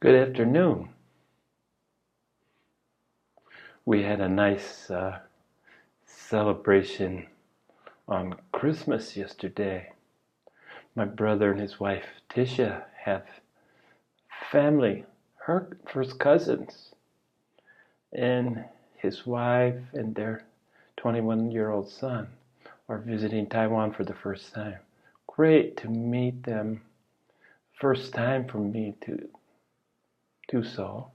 Good afternoon. We had a nice celebration on Christmas yesterday. My brother and his wife Tisha have family, her first cousins, and his wife and their 21-year-old son are visiting Taiwan for the first time. Great to meet them. First time for me to do so.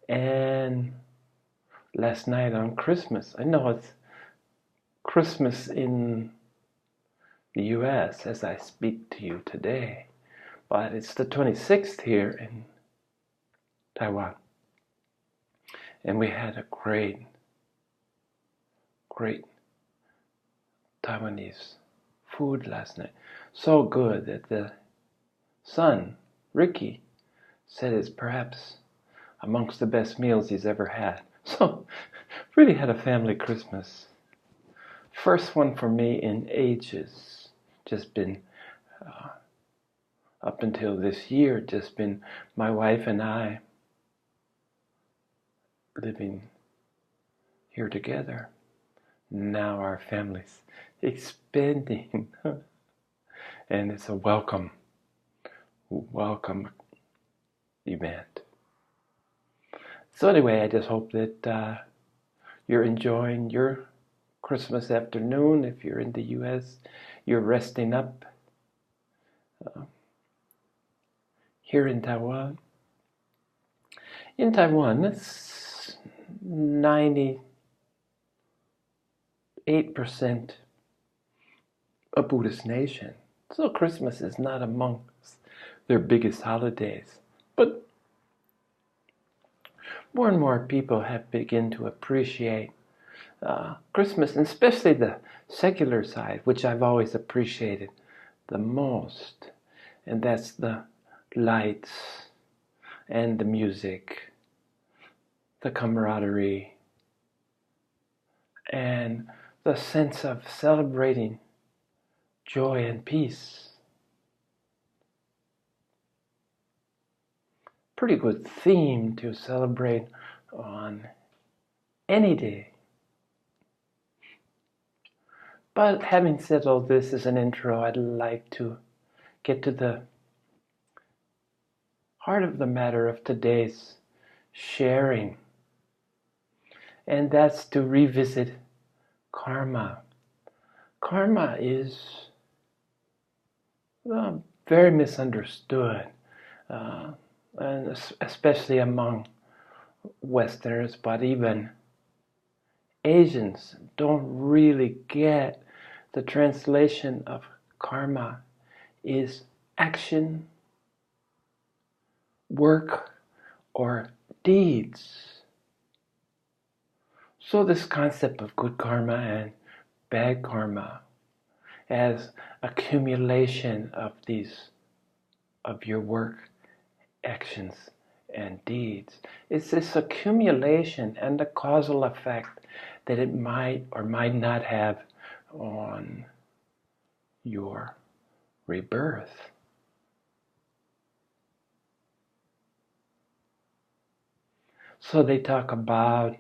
And last night on Christmas, I know it's Christmas in the US as I speak to you today, but it's the 26th here in Taiwan. And we had a great Taiwanese food last night. So good that the son, Ricky, said it's perhaps amongst the best meals he's ever had. So, really had a family Christmas. First one for me in ages. Just been, up until this year, just been my wife and I living here together. Now our family's expanding. And it's a welcome event. So anyway, I just hope that you're enjoying your Christmas afternoon. If you're in the US, you're resting up. Here in Taiwan, it's 98% a Buddhist nation. So Christmas is not amongst their biggest holidays. But more and more people have begun to appreciate Christmas, and especially the secular side, which I've always appreciated the most. And that's the lights and the music, the camaraderie, and the sense of celebrating joy and peace. Pretty good theme to celebrate on any day. But having said all this as an intro, I'd like to get to the heart of the matter of today's sharing. And that's to revisit karma. Karma is very misunderstood, and especially among Westerners, but even Asians don't really get the translation of karma is action, work, or deeds. So this concept of good karma and bad karma as accumulation of your work, actions, and deeds. It's this accumulation and the causal effect that it might or might not have on your rebirth. So they talk about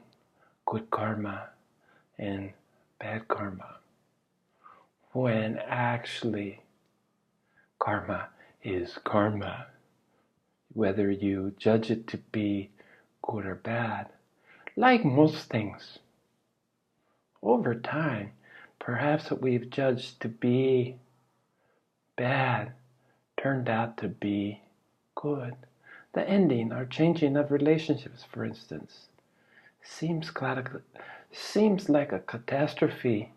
good karma and bad karma, when actually karma is karma, whether you judge it to be good or bad. Like most things, over time, perhaps what we've judged to be bad turned out to be good. The ending or changing of relationships, for instance, seems like a catastrophe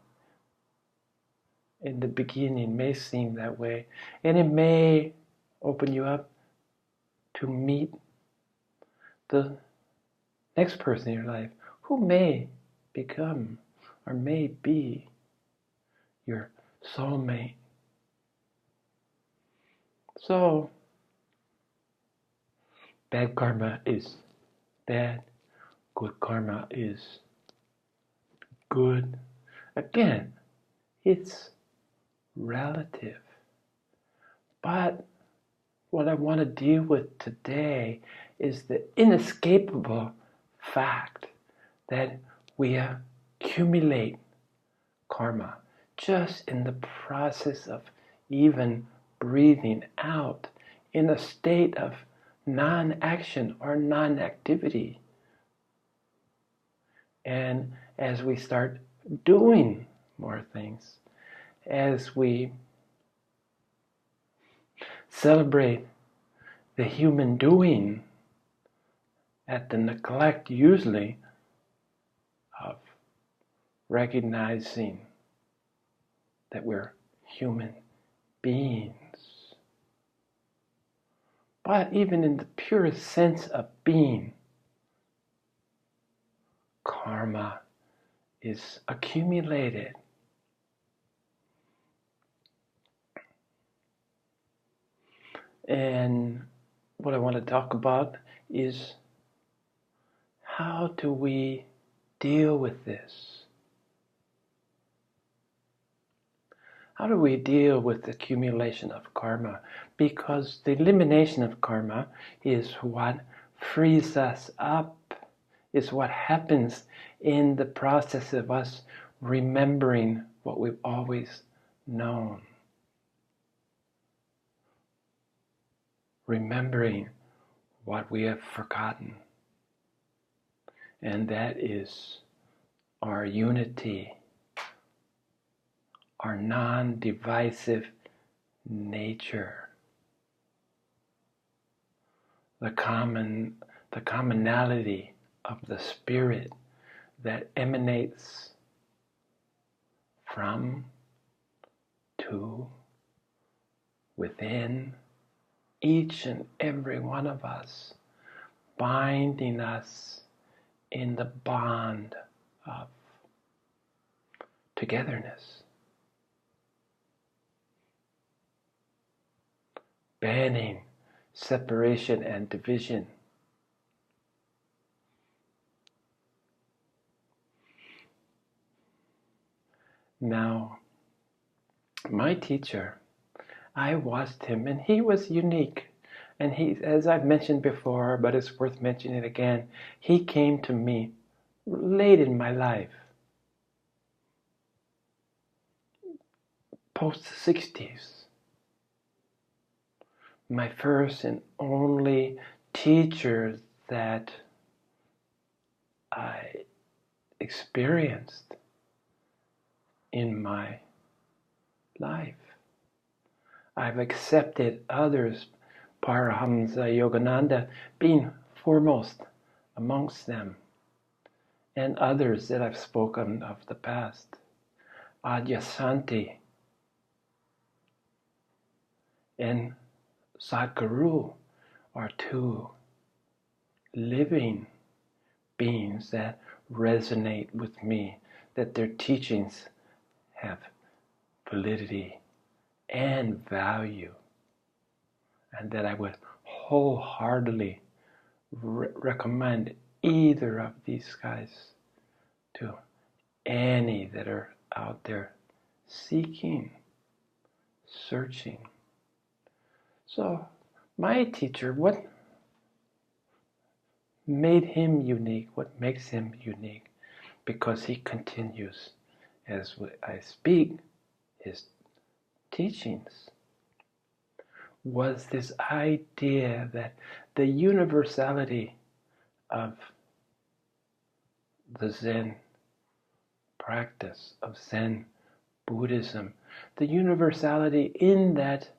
in the beginning, may seem that way, and it may open you up to meet the next person in your life who may become or may be your soulmate. So, bad karma is bad, good karma is good. Again, it's relative. But what I want to deal with today is the inescapable fact that we accumulate karma just in the process of even breathing out in a state of non-action or non-activity. And as we start doing more things, as we celebrate the human doing at the neglect usually of recognizing that we're human beings. But even in the purest sense of being, karma is accumulated. And what I want to talk about is how do we deal with this? How do we deal with the accumulation of karma? Because the elimination of karma is what frees us up, is what happens in the process of us remembering what we've always known. Remembering what we have forgotten. And that is our unity, our non-divisive nature, the commonality of the spirit that emanates from, to, within each and every one of us, binding us in the bond of togetherness, banning separation and division. Now, my teacher, I watched him, and he was unique. And he, as I've mentioned before, but it's worth mentioning it again, he came to me late in my life, post-60s. My first and only teacher that I experienced in my life. I've accepted others, Paramahamsa Yogananda being foremost amongst them, and others that I've spoken of the past. Adyasanti and Sadhguru are two living beings that resonate with me, that their teachings have validity and value, and that I would wholeheartedly recommend either of these guys to any that are out there seeking, searching. So my teacher, what made him unique, what makes him unique, because he continues, as I speak, his teachings, was this idea that the universality of the Zen practice, of Zen Buddhism, the universality in that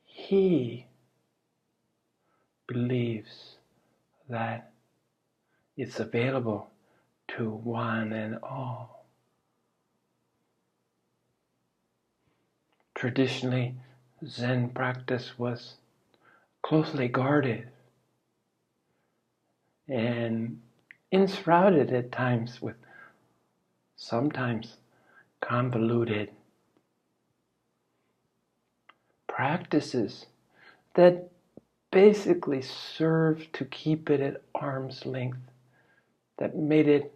he believes that it's available to one and all. Traditionally, Zen practice was closely guarded and enshrouded at times with sometimes convoluted practices that basically served to keep it at arm's length, that made it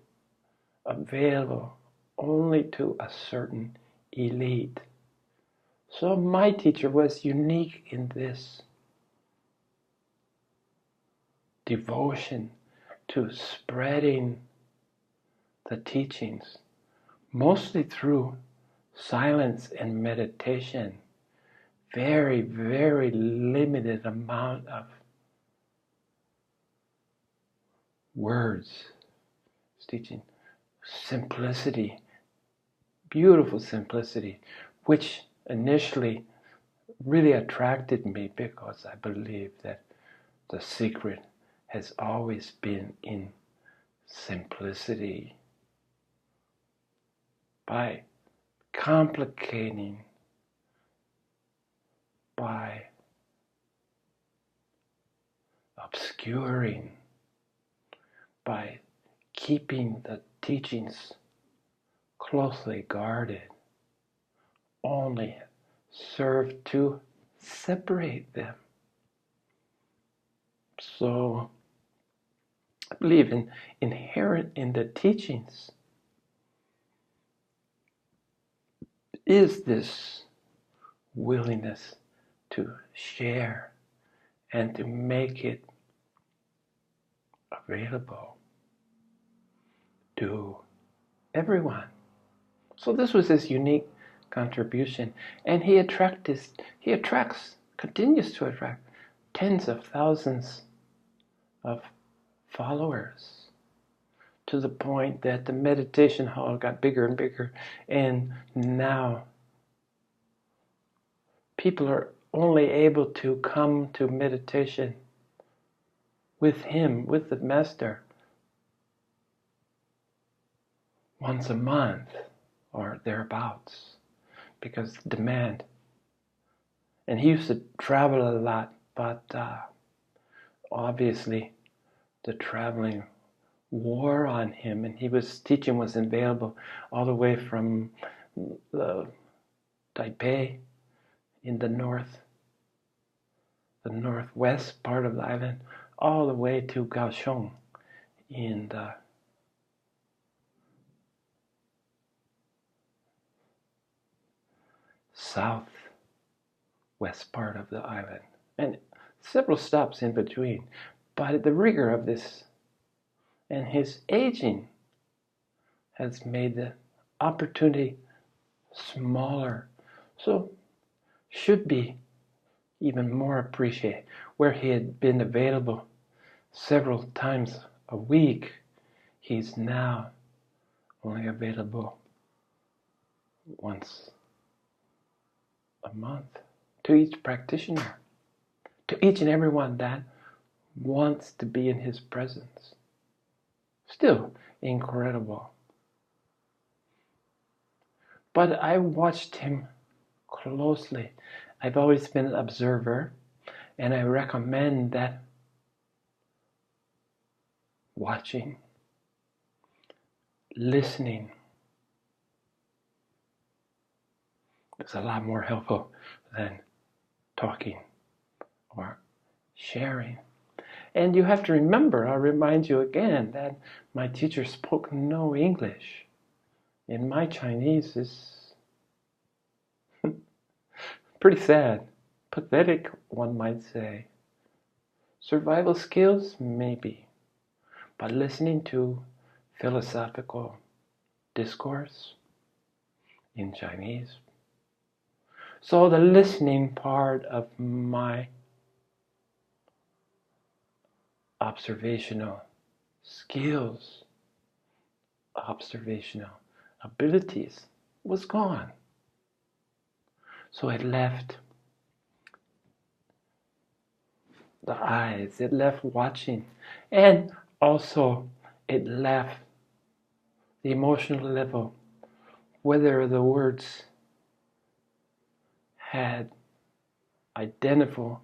available only to a certain elite. So my teacher was unique in this, devotion to spreading the teachings, mostly through silence and meditation. Very, very limited amount of words. It's teaching simplicity, beautiful simplicity, which initially really attracted me because I believe that the secret has always been in simplicity. By complicating, by obscuring, by keeping the teachings closely guarded, only serve to separate them. So I believe inherent in the teachings is this willingness to share and to make it available to everyone. So this was his unique contribution, and he continues to attract tens of thousands of followers, to the point that the meditation hall got bigger and bigger, and now people are only able to come to meditation with him, with the master, once a month or thereabouts, because demand. And he used to travel a lot, but obviously the traveling wore on him, and teaching was available all the way from the Taipei in the northwest part of the island, all the way to Kaohsiung in the southwest part of the island, and several stops in between. But the rigor of this and his aging has made the opportunity smaller, so should be even more appreciated. Where he had been available several times a week, he's now only available once a month to each practitioner, to each and everyone that wants to be in his presence. Still incredible. But I watched him closely. I've always been an observer, and I recommend that watching, listening is a lot more helpful than talking or sharing. And you have to remember, I'll remind you again, that my teacher spoke no English. And my Chinese is pretty sad, pathetic, one might say. Survival skills, maybe. But listening to philosophical discourse in Chinese. So the listening part of my observational skills, observational abilities was gone. So it left the eyes, it left watching, and also it left the emotional level, whether the words had identifiable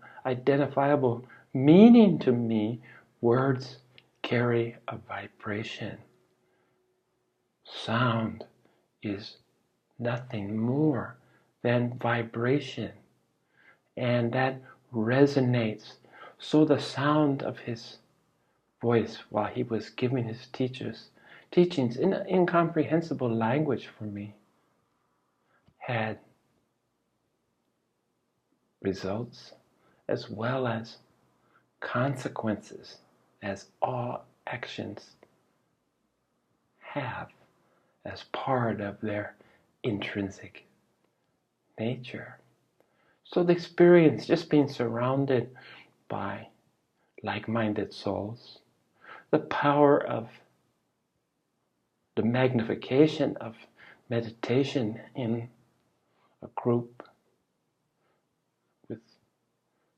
meaning to me. Words carry a vibration. Sound is nothing more than vibration, and that resonates. So the sound of his voice while he was giving his teachings in an incomprehensible language for me had results as well as consequences as all actions have as part of their intrinsic nature. So the experience, just being surrounded by like-minded souls, the power of the magnification of meditation in a group with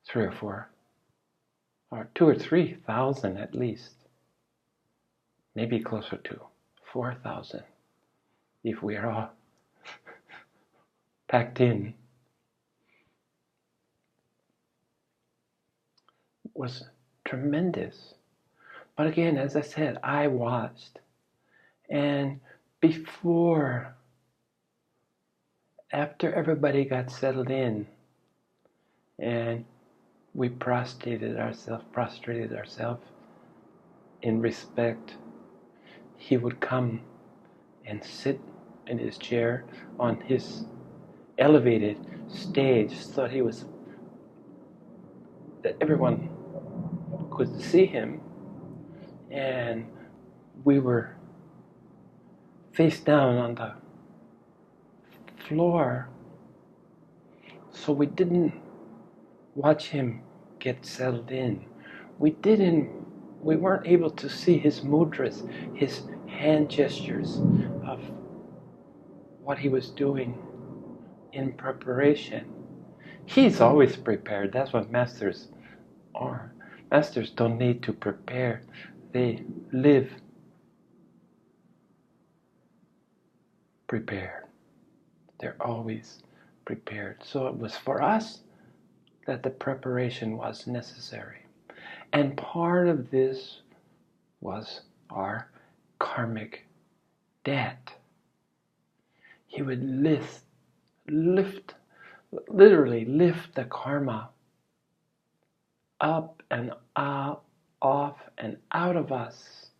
3 or 4, or 2 or 3,000 at least, maybe closer to 4,000 if we are all packed in, was tremendous. But again, as I said, I watched. And after everybody got settled in and we prostrated ourselves in respect, he would come and sit in his chair on his elevated stage so that everyone could see him, and we were face down on the floor, so we didn't watch him get settled in. We weren't able to see his mudras, his hand gestures of what he was doing in preparation. He's always prepared. That's what masters are. Masters don't need to prepare. They live prepared. They're always prepared. So it was for us that the preparation was necessary. And part of this was our karmic debt. He would literally lift the karma up and out, off and out of us,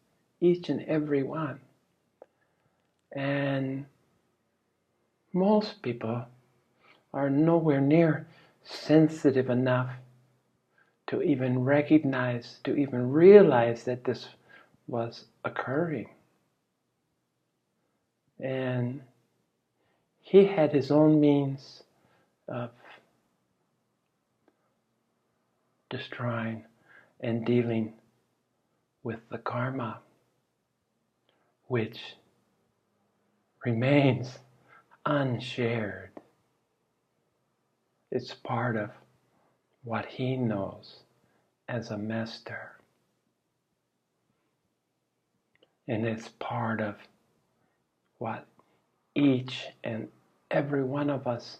each and every one. And most people are nowhere near sensitive enough to even recognize, to even realize that this was occurring. And he had his own means of destroying and dealing with the karma, which remains unshared. It's part of what he knows as a master. And it's part of what each and every one of us,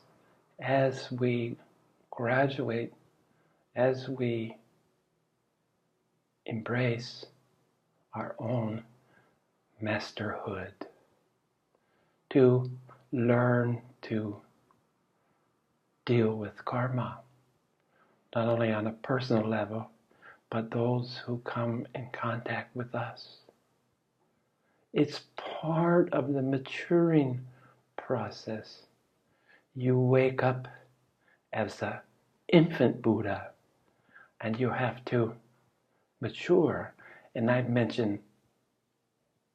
as we graduate, as we embrace our own masterhood, to learn to deal with karma, not only on a personal level, but those who come in contact with us. It's part of the maturing process. You wake up as an infant Buddha, and you have to mature. And I've mentioned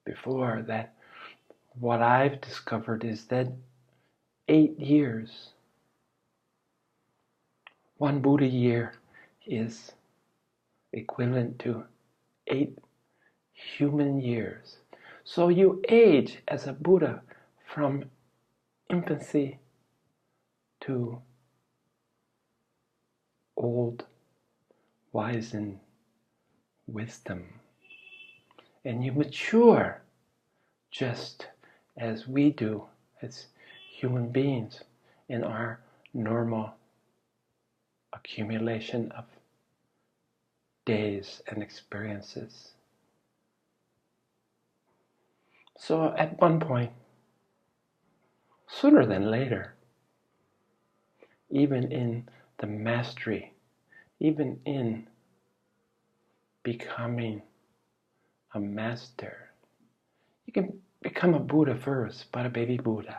before that what I've discovered is that 8 years, one Buddha year is equivalent to 8 human years. So you age as a Buddha from infancy to old, wizened wisdom. And you mature just as we do as human beings in our normal accumulation of days and experiences. So at one point, sooner than later, even in the mastery, even in becoming a master, you can become a Buddha first, but a baby Buddha.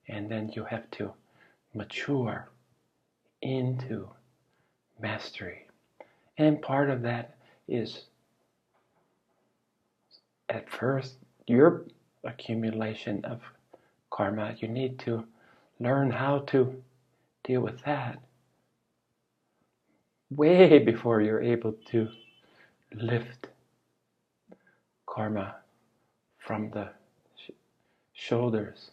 And then you have to mature into mastery. And part of that is at first, your accumulation of karma, you need to learn how to deal with that way before you're able to lift karma from the shoulders,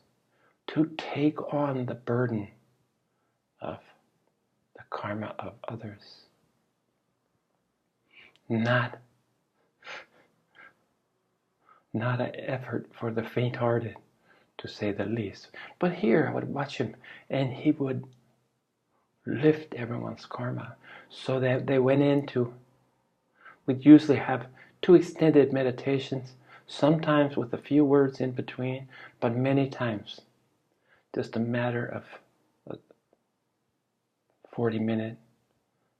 to take on the burden of the karma of others. Not an effort for the faint-hearted, to say the least. But here I would watch him, and he would lift everyone's karma, so that they went into, we'd usually have 2 extended meditations, sometimes with a few words in between, but many times just a matter of a 40-minute,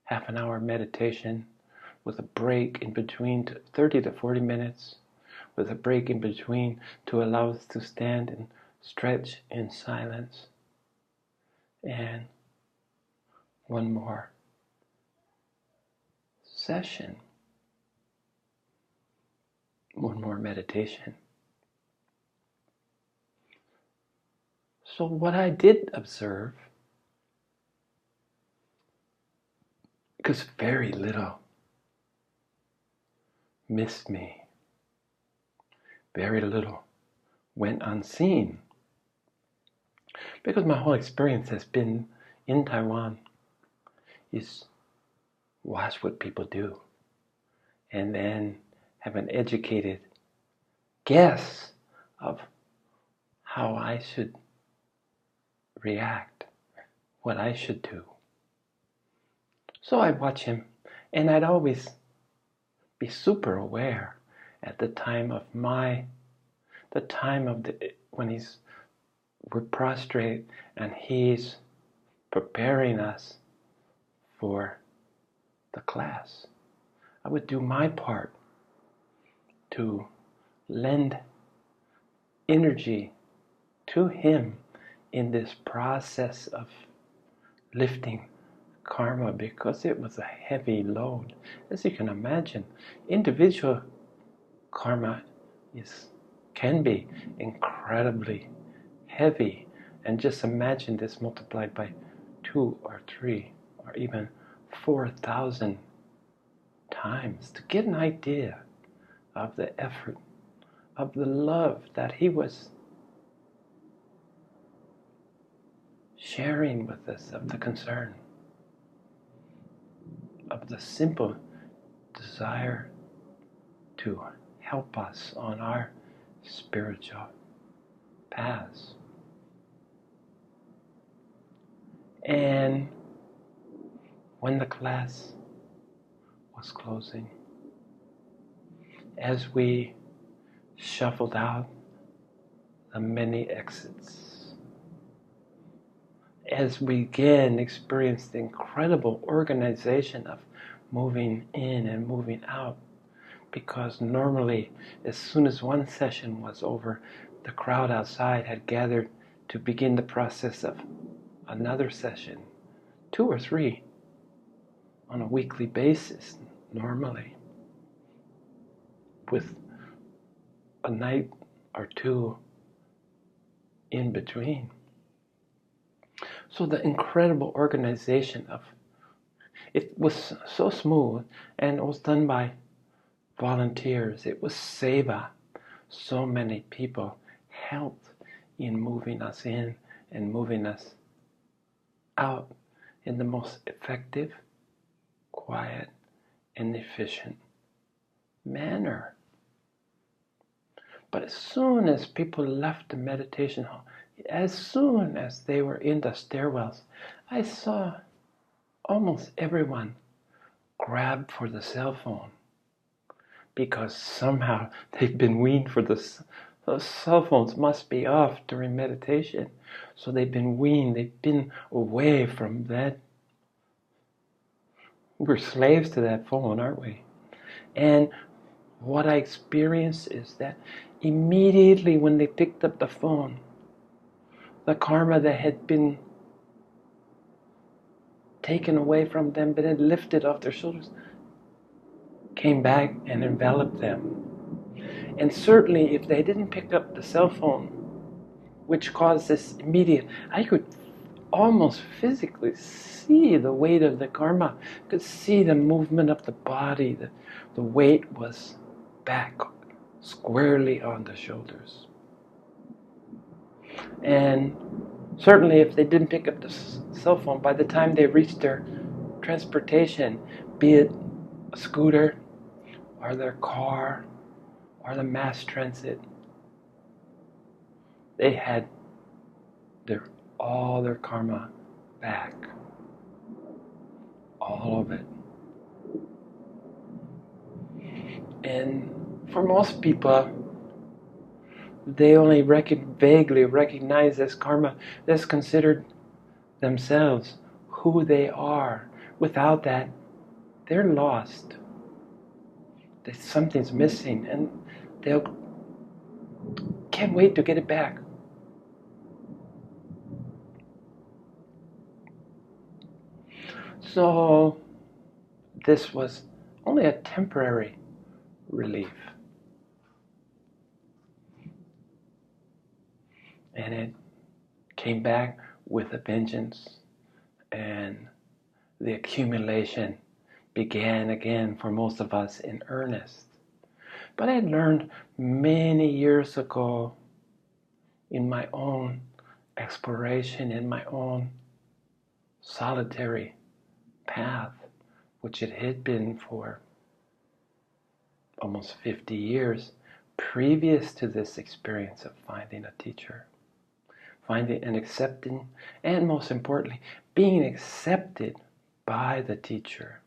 half an hour meditation with a break in between, 30 to 40 minutes, with a break in between to allow us to stand and stretch in silence. And one more session, one more meditation. So what I did observe, because very little missed me, very little went unseen, because my whole experience has been in Taiwan, is watch what people do and then have an educated guess of how I should react, what I should do. So I'd watch him, and I'd always be super aware at the time of when we're prostrate and he's preparing us for the class. I would do my part to lend energy to him in this process of lifting karma, because it was a heavy load. As you can imagine, individual karma can be incredibly heavy, and just imagine this multiplied by 2 or 3 or even 4,000 times to get an idea of the effort, of the love that he was sharing with us, of the concern, of the simple desire to help us on our spiritual paths. And when the class was closing, as we shuffled out the many exits, as we again experienced the incredible organization of moving in and moving out, because normally as soon as one session was over, the crowd outside had gathered to begin the process of another session, 2 or 3 on a weekly basis normally, with a night or 2 in between. So the incredible organization of it was so smooth, and it was done by volunteers. It was seva. So many people helped in moving us in and moving us out in the most effective, quiet, and efficient manner. But as soon as people left the meditation hall, as soon as they were in the stairwells, I saw almost everyone grab for the cell phone, because somehow they've been weaned for those cell phones must be off during meditation. So they've been weaned, they've been away from that. We're slaves to that phone, aren't we? And what I experienced is that immediately when they picked up the phone, the karma that had been taken away from them, but then lifted off their shoulders, came back and enveloped them. And certainly if they didn't pick up the cell phone, which caused this immediate, I could almost physically see the weight of the karma, could see the movement of the body, the weight was back squarely on the shoulders. And certainly if they didn't pick up the cell phone, by the time they reached their transportation, be it a scooter or their car or the mass transit, they had all their karma back. All of it. And for most people, they only vaguely recognize this karma that's considered themselves, who they are. Without that, they're lost. Something's missing, and they can't wait to get it back. So this was only a temporary relief. And it came back with a vengeance, and the accumulation began again for most of us in earnest. But I learned many years ago in my own exploration, in my own solitary path, which it had been for almost 50 years previous to this experience of finding a teacher, finding and accepting, and most importantly, being accepted by the teacher,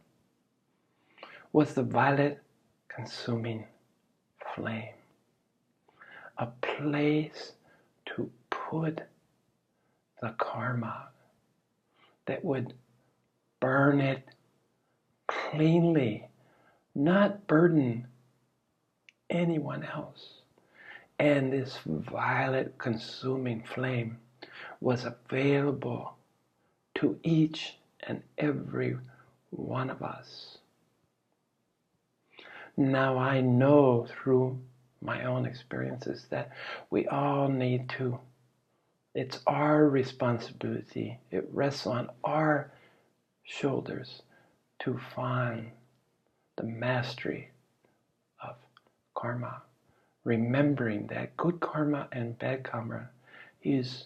was the violet consuming flame, a place to put the karma that would burn it cleanly, not burden anyone else. And this violet consuming flame was available to each and every one of us. Now I know through my own experiences that we all need to, it's our responsibility, it rests on our shoulders to find the mastery of karma, remembering that good karma and bad karma is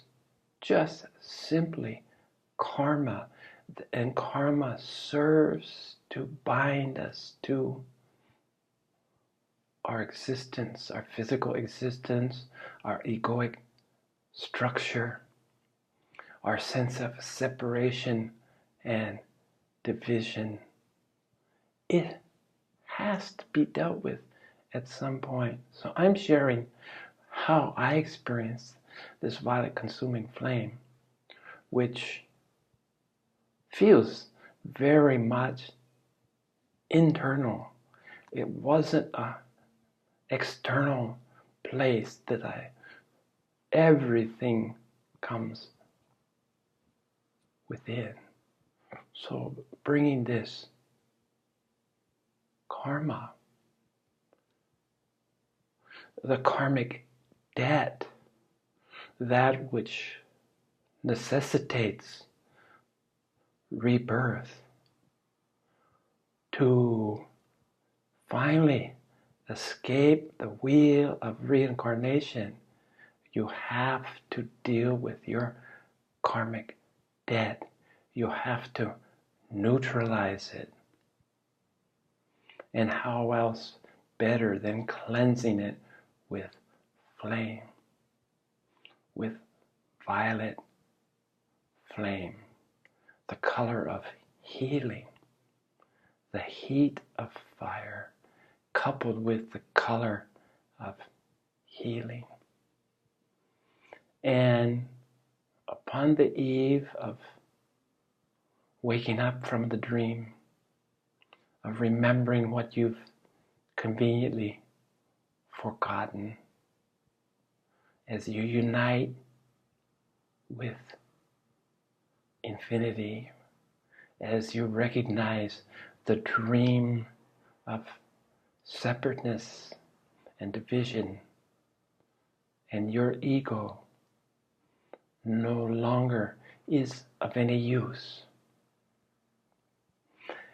just simply karma, and karma serves to bind us to our existence, our physical existence, our egoic structure, our sense of separation and division. It has to be dealt with at some point. So I'm sharing how I experienced this violet consuming flame, which feels very much internal. It wasn't a external place that everything comes within. So bringing this karma, the karmic debt, that which necessitates rebirth, to finally escape the wheel of reincarnation, you have to deal with your karmic debt. You have to neutralize it. And how else better than cleansing it with flame, with violet flame, the color of healing, the heat of fire, coupled with the color of healing. And upon the eve of waking up from the dream, of remembering what you've conveniently forgotten, as you unite with infinity, as you recognize the dream of separateness and division, and your ego no longer is of any use.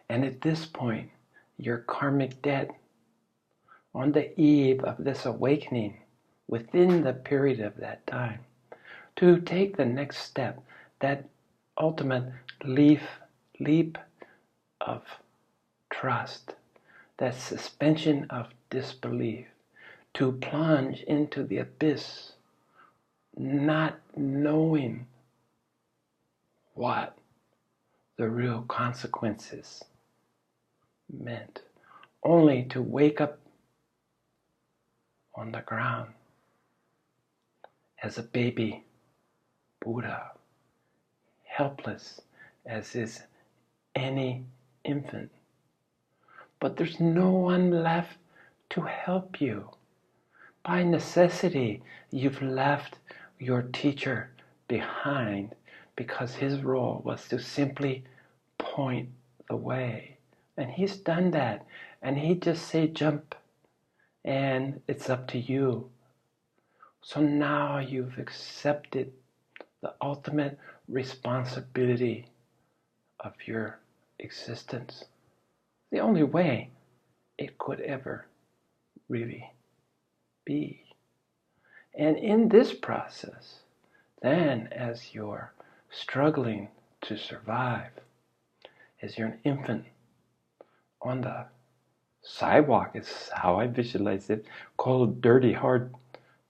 And at this point, your karmic debt, on the eve of this awakening, within the period of that time, to take the next step, that ultimate leap of trust, that suspension of disbelief, to plunge into the abyss, not knowing what the real consequences meant, only to wake up on the ground as a baby Buddha, helpless as is any infant. But there's no one left to help you. By necessity, you've left your teacher behind because his role was to simply point the way. And he's done that. And he just say jump, and it's up to you. So now you've accepted the ultimate responsibility of your existence. The only way it could ever really be. And in this process, then as you're struggling to survive, as you're an infant on the sidewalk, is how I visualize it, cold, dirty, hard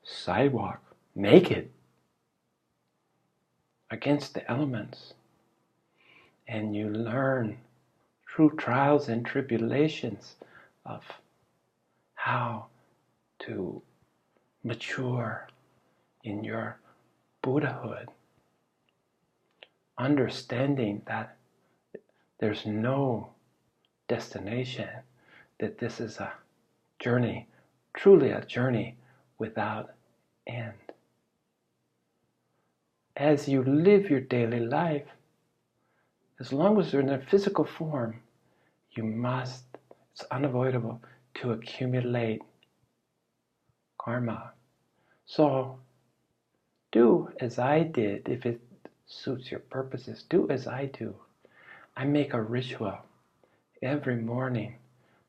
sidewalk, naked, against the elements. And you learn through trials and tribulations of how to mature in your Buddhahood, understanding that there's no destination, that this is a journey, truly a journey without end. As you live your daily life, as long as you're in a physical form, you must, it's unavoidable to accumulate karma. So do as I did. If it suits your purposes, do as I do. I make a ritual every morning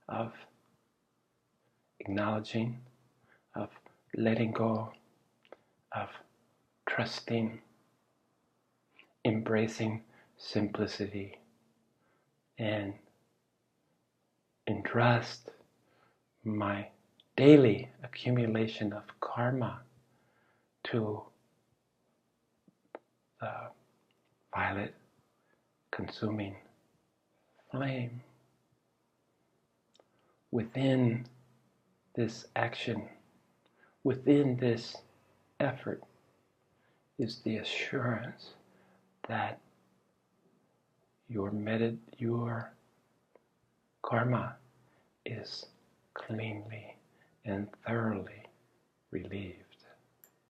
of acknowledging, of letting go, of trusting, embracing simplicity, and entrust my daily accumulation of karma to the violet consuming flame. Within this action, within this effort, is the assurance that your karma is cleanly and thoroughly relieved.